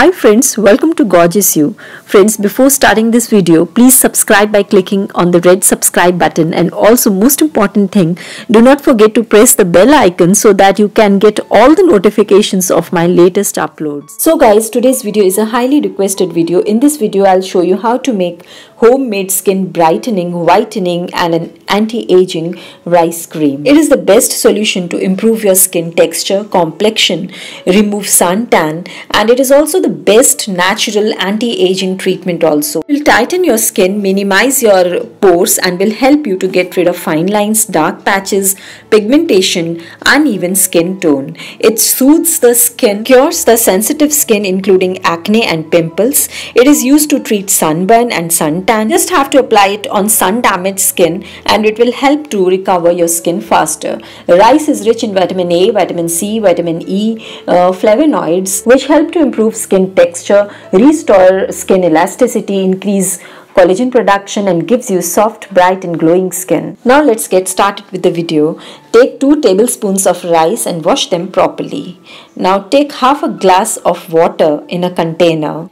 Hi friends, welcome to Gorgeous You. Friends, before starting this video, please subscribe by clicking on the red subscribe button, and also most important thing, do not forget to press the bell icon so that you can get all the notifications of my latest uploads. So guys, today's video is a highly requested video. In this video, I'll show you how to make homemade skin brightening, whitening and an anti-aging rice cream. It is the best solution to improve your skin texture, complexion, remove suntan, and it is also the best natural anti-aging treatment also. It will tighten your skin, minimize your pores and will help you to get rid of fine lines, dark patches, pigmentation, uneven skin tone. It soothes the skin, cures the sensitive skin including acne and pimples. It is used to treat sunburn and suntan. Just have to apply it on sun-damaged skin and it will help to recover your skin faster. Rice is rich in vitamin A, vitamin C, vitamin E, flavonoids which help to improve skin texture, restore skin elasticity, increase collagen production and gives you soft, bright and glowing skin. Now let's get started with the video. Take 2 tablespoons of rice and wash them properly. Now take half a glass of water in a container.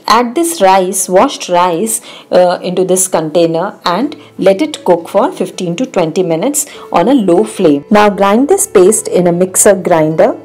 Add this rice, washed rice into this container and let it cook for 15 to 20 minutes on a low flame. Now grind this paste in a mixer grinder.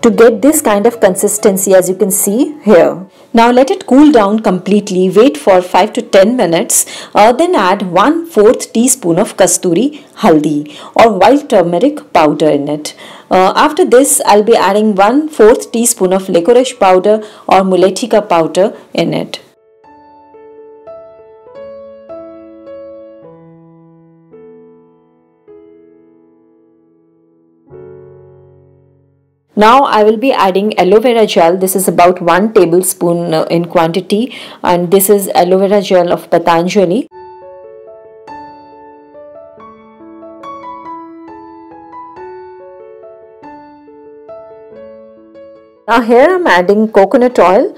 To get this kind of consistency as you can see here. Now let it cool down completely, wait for 5 to 10 minutes, then add 1/4 teaspoon of kasturi, haldi or white turmeric powder in it. After this I'll be adding 1/4 teaspoon of licorice powder or MULETHI powder in it. Now I will be adding aloe vera gel. This is about 1 tablespoon in quantity and this is aloe vera gel of Patanjali. Now here I am adding coconut oil,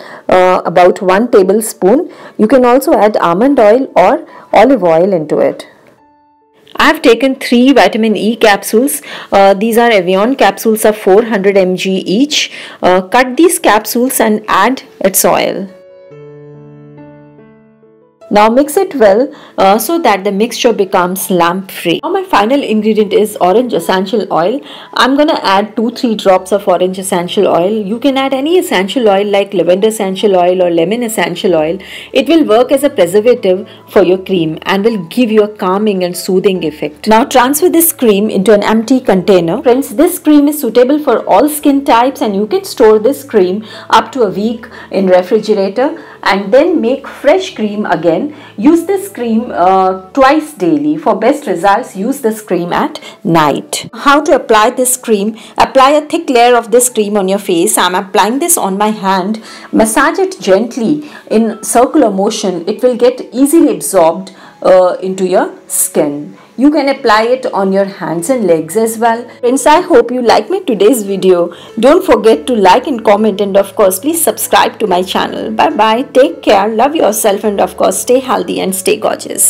about 1 tablespoon. You can also add almond oil or olive oil into it. I have taken 3 vitamin E capsules. These are Evian capsules of 400 mg each. Cut these capsules and add its oil. Now mix it well so that the mixture becomes lump free. Now my final ingredient is orange essential oil. I'm gonna add 2-3 drops of orange essential oil. You can add any essential oil like lavender essential oil or lemon essential oil. It will work as a preservative for your cream and will give you a calming and soothing effect. Now transfer this cream into an empty container. Friends, this cream is suitable for all skin types and you can store this cream up to a week in refrigerator and then make fresh cream again. Use this cream twice daily. For best results, use this cream at night. How to apply this cream? Apply a thick layer of this cream on your face. I'm applying this on my hand. Massage it gently in circular motion. It will get easily absorbed into your skin. You can apply it on your hands and legs as well. Friends, I hope you like my today's video. Don't forget to like and comment and of course please subscribe to my channel. Bye bye. Take care. Love yourself and of course stay healthy and stay gorgeous.